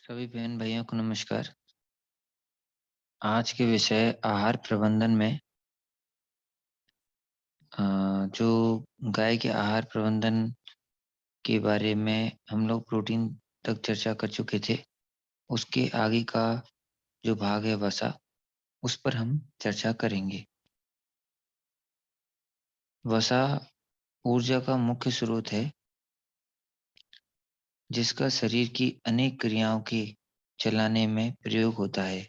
सभी बहन भाइयों को नमस्कार। आज के विषय आहार प्रबंधन में जो गाय के आहार प्रबंधन के बारे में हम लोग प्रोटीन तक चर्चा कर चुके थे। उसके आगे का जो भाग है वसा, उस पर हम चर्चा करेंगे। वसा ऊर्जा का मुख्य स्रोत है, जिसका शरीर की अनेक क्रियाओं के चलाने में प्रयोग होता है।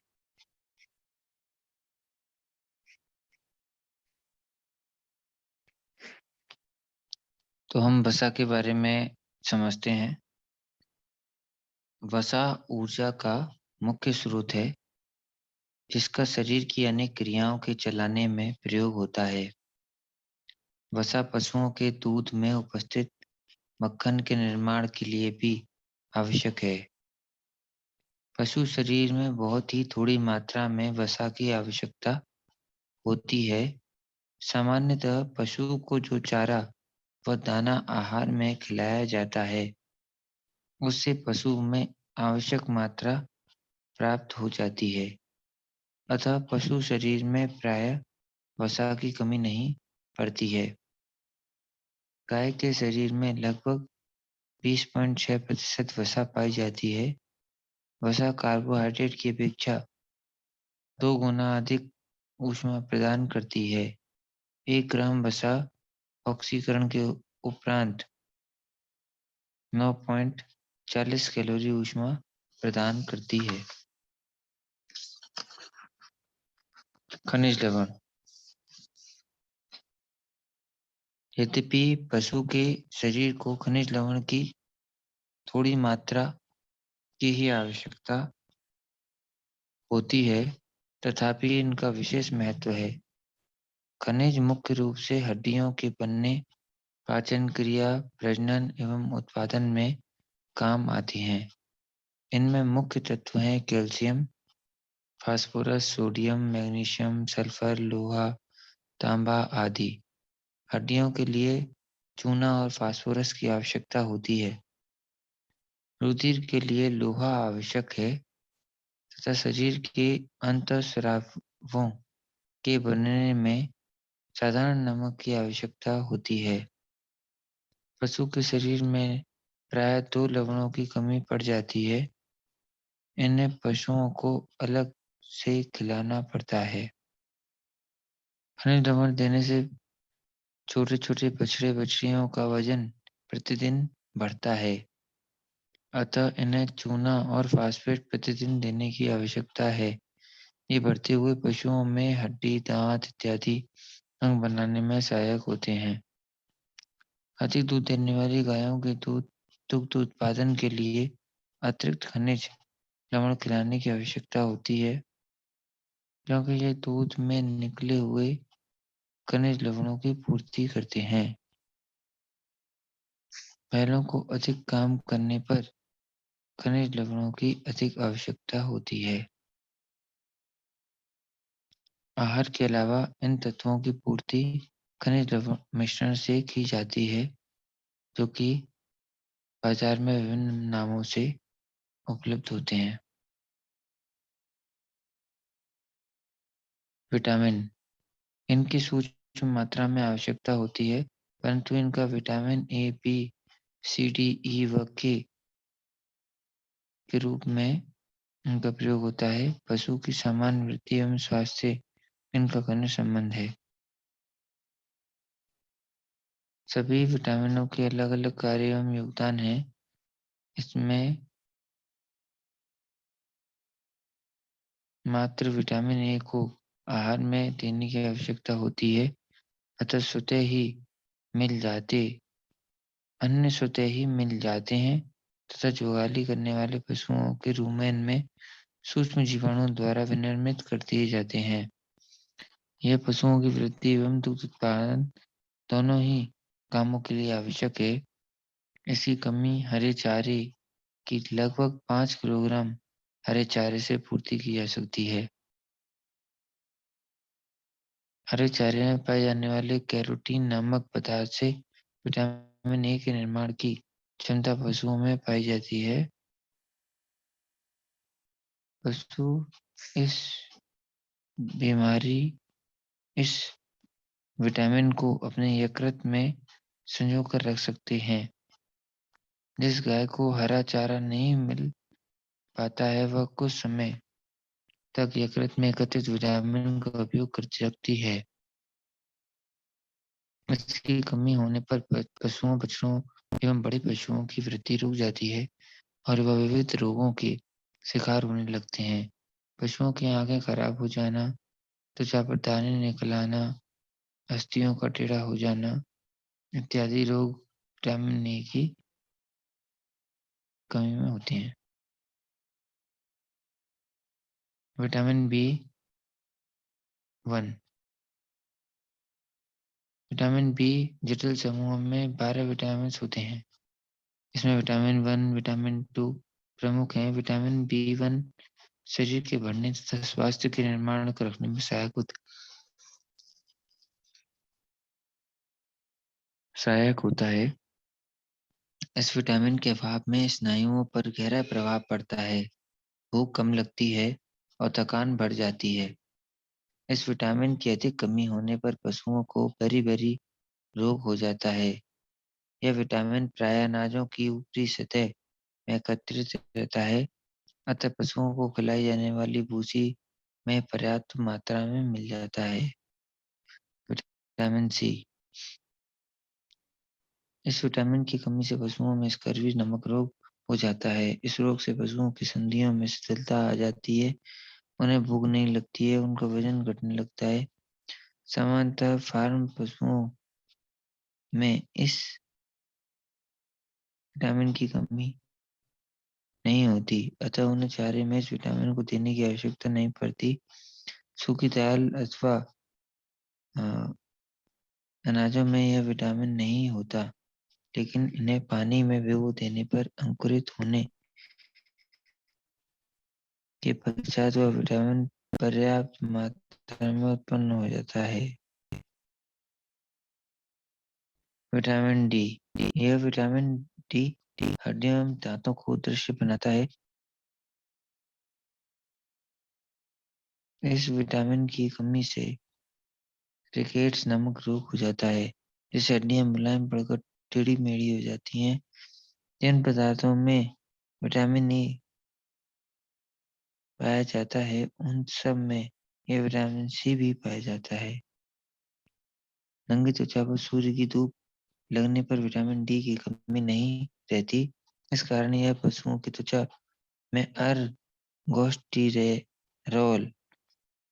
तो हम वसा के बारे में समझते हैं। वसा ऊर्जा का मुख्य स्रोत है, जिसका शरीर की अनेक क्रियाओं के चलाने में प्रयोग होता है। वसा पशुओं के दूध में उपस्थित मक्खन के निर्माण के लिए भी आवश्यक है। पशु शरीर में बहुत ही थोड़ी मात्रा में वसा की आवश्यकता होती है। सामान्यतः पशु को जो चारा व दाना आहार में खिलाया जाता है, उससे पशु में आवश्यक मात्रा प्राप्त हो जाती है। अतः पशु शरीर में प्रायः वसा की कमी नहीं पड़ती है। गाय के शरीर में लगभग 20.6% वसा पाई जाती है। वसा कार्बोहाइड्रेट की अपेक्षा 2 गुना अधिक ऊष्मा प्रदान करती है। 1 ग्राम वसा ऑक्सीकरण के उपरांत 9.40 कैलोरी ऊष्मा प्रदान करती है। खनिज लवण। यद्यपि पशु के शरीर को खनिज लवण की थोड़ी मात्रा की ही आवश्यकता होती है, तथापि इनका विशेष महत्व है। खनिज मुख्य रूप से हड्डियों के बनने, पाचन क्रिया, प्रजनन एवं उत्पादन में काम आती हैं। इनमें मुख्य तत्व हैं calcium, phosphorus, sodium, magnesium, sulphur, लोहा, तांबा आदि। हड्डियों के लिए चूना और फास्फोरस की आवश्यकता होती है। रुधिर के लिए लोहा आवश्यक है तथा शरीर के अंतःस्रावों के बनने में साधारण नमक की आवश्यकता होती है। पशु के शरीर में प्रायः 2 लवणों की कमी पड़ जाती है। इन्हें पशुओं को अलग से खिलाना पड़ता है। खनिज लवण देने से छोटे-छोटे बछड़े-बछड़ियों का वजन प्रतिदिन बढ़ता है। अतः इन्हें चूना और फास्फेट प्रतिदिन देने की आवश्यकता है। ये बढ़ते हुए पशुओं में हड्डी, दांत इत्यादि अंग बनाने में सहायक होते हैं। अधिक दूध देने वाली गायों के दुग्ध उत्पादन के लिए अतिरिक्त खनिज लवण खिलाने की आवश्यकता होती है, क्योंकि ये दूध में निकले हुए खनिज लवणों की पूर्ति करते हैं। बैलों को अधिक काम करने पर खनिज लवणों की अधिक आवश्यकता होती है। आहार के अलावा इन तत्वों की पूर्ति खनिज लवण मिश्रण से की जाती है, जो कि बाजार में विभिन्न नामों से उपलब्ध होते हैं। विटामिन। इनकी सूक्ष्म मात्रा में आवश्यकता होती है, परंतु इनका vitamin A, B, C, D, E व के रूप में इनका प्रयोग होता है। पशु की सामान्य वृद्धि एवं स्वास्थ्य से इनका घनिष्ठ संबंध है। सभी विटामिनों के अलग-अलग कार्य एवं योगदान हैं। इसमें मात्र विटामिन ए को आहार में देने की आवश्यकता होती है, अतः स्वतः ही मिल जाते अन्य स्वतः ही मिल जाते हैं तथा जुगाली करने वाले पशुओं के रुमेन में सूक्ष्म जीवाणु द्वारा विनिर्मित कर दिए जाते हैं। यह पशुओं की वृद्धि एवं दुग्ध उत्पादन दोनों ही कामों के लिए आवश्यक है। इसकी कमी हरे चारे की लगभग 5 किलोग्राम हरे चारे से पूर्ति की जा सकती है। हरे चारे में पाए जाने वाले कैरोटीन नामक पदार्थ से विटामिन ए के निर्माण की क्षमता पशुओं में पाई जाती है। पशु इस बीमारी इस विटामिन को अपने यकृत में संजो कर रख सकते हैं। जिस गाय को हरा चारा नहीं मिल पाता है वह कुछ समय तक यकृत में एकत्रित विटामिन का उपयोग कर सकती है। इसकी कमी होने पर पशुओं, बछड़ों एवं बड़े पशुओं की वृद्धि रुक जाती है और वह विविध रोगों के शिकार होने लगते हैं। पशुओं की आंखें खराब हो जाना, त्वचा पर दाने निकल आना, अस्थियों का टेढ़ा हो जाना इत्यादि रोग विटामिन ए की कमी में होते हैं। Vitamin B one. Vitamin B जटिल समूह में 12 विटामिन होते हैं। इसमें विटामिन वन, विटामिन टू प्रमुख हैं। विटामिन बी वन शरीर के बढ़ने तथा स्वास्थ्य के निर्माण को रखने में सहायक होता है। इस विटामिन के अभाव में स्नायुओं पर गहरा प्रभाव पड़ता है, भूख कम लगती है और थकान बढ़ जाती है। इस विटामिन की अधिक कमी होने पर पशुओं को बेरी-बेरी रोग हो जाता है। यह विटामिन प्राय अनाजों की ऊपरी सतह में एकत्रित रहता है, अतः पशुओं को खिलाई जाने वाली भूसी में पर्याप्त मात्रा में मिल जाता है। Vitamin C. इस विटामिन की कमी से पशुओं में स्कर्वी नमक रोग हो जाता है। इस रोग से पशुओं की संधियों में शिथिलता आ जाती है, उन्हें भूख नहीं लगती है, उनका वजन घटने लगता है। सामान्यतः फार्म पशुओं में इस विटामिन की कमी नहीं होती, अतः उन्हें चारे में इस विटामिन को देने की आवश्यकता नहीं पड़ती। सूखी दाल अथवा अनाजों में यह विटामिन नहीं होता, लेकिन इन्हें पानी में भिगो देने पर अंकुरित होने के पश्चात वह विटामिन पर्याप्त मात्रा में उत्पन्न हो जाता है। Vitamin D. यह विटामिन डी हड्डियों एवं दांतों को दृढ़ बनाता है। इस विटामिन की कमी से रिकेट्स नामक रोग हो जाता है, जिससे हड्डियां मुलायम पड़कर टेढ़ी-मेढ़ी हो जाती हैं। जिन पदार्थों में विटामिन ए पाया जाता है, उन सब में यह विटामिन सी भी पाया जाता है। नंगी त्वचा पर सूर्य की धूप लगने पर विटामिन डी की कमी नहीं रहती। इस कारण यह पशुओं की त्वचा में अर्गोस्टिरेरोल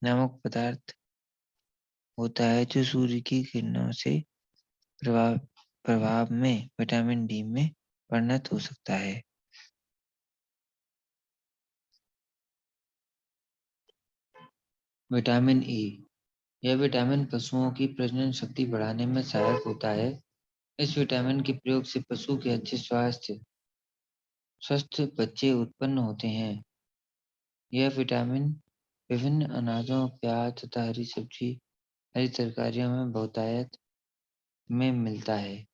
नामक पदार्थ होता है, जो सूर्य की किरणों से प्रभाव प्रभाव में विटामिन डी में परिणत हो सकता है। Vitamin A. यह विटामिन पशुओं की प्रजनन शक्ति बढ़ाने में सहायक होता है। इस विटामिन के प्रयोग से पशु के अच्छे स्वस्थ बच्चे उत्पन्न होते हैं। यह विटामिन विभिन्न अनाजों, प्याज तथा हरी तरकारियों में बहुतायत में मिलता है।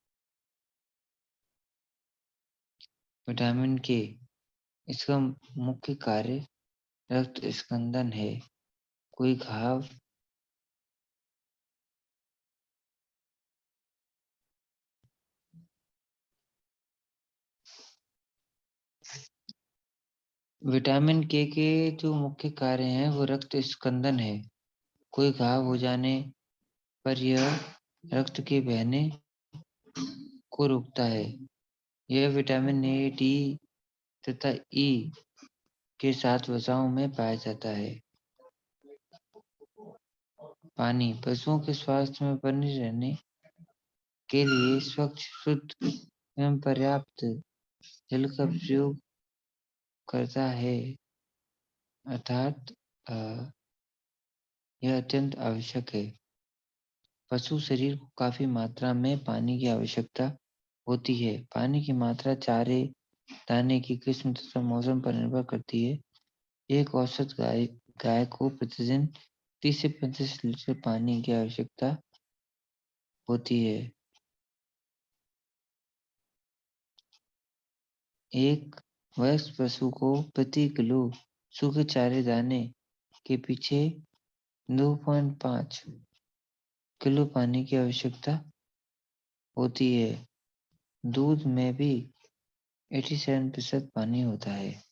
विटामिन के इसका मुख्य कार्य रक्त स्कंदन है। कोई घाव विटामिन के जो मुख्य कार्य हैं वो रक्त स्कंदन है। कोई घाव हो जाने पर यह रक्त के बहने को रोकता है। यह विटामिन ए, डी तथा ई के साथ वसाओं में पाया जाता है। पानी पशुओं के स्वास्थ्य में बने रहने के लिए स्वच्छ, शुद्ध एवं पर्याप्त जल का प्रयोग करता है, अर्थात यह अत्यंत आवश्यक है। पशु शरीर को काफी मात्रा में पानी की आवश्यकता होती है। पानी की मात्रा चारे, दाने की किस्म तथा मौसम पर निर्भर करती है। एक औसत गाय को प्रतिदिन 30 से 35 लीटर पानी की आवश्यकता होती है। एक वयस्क पशु को प्रति किलो सूखे चारे दाने के पीछे 2.5 किलो पानी की आवश्यकता होती है। दूध में भी 87% पानी होता है।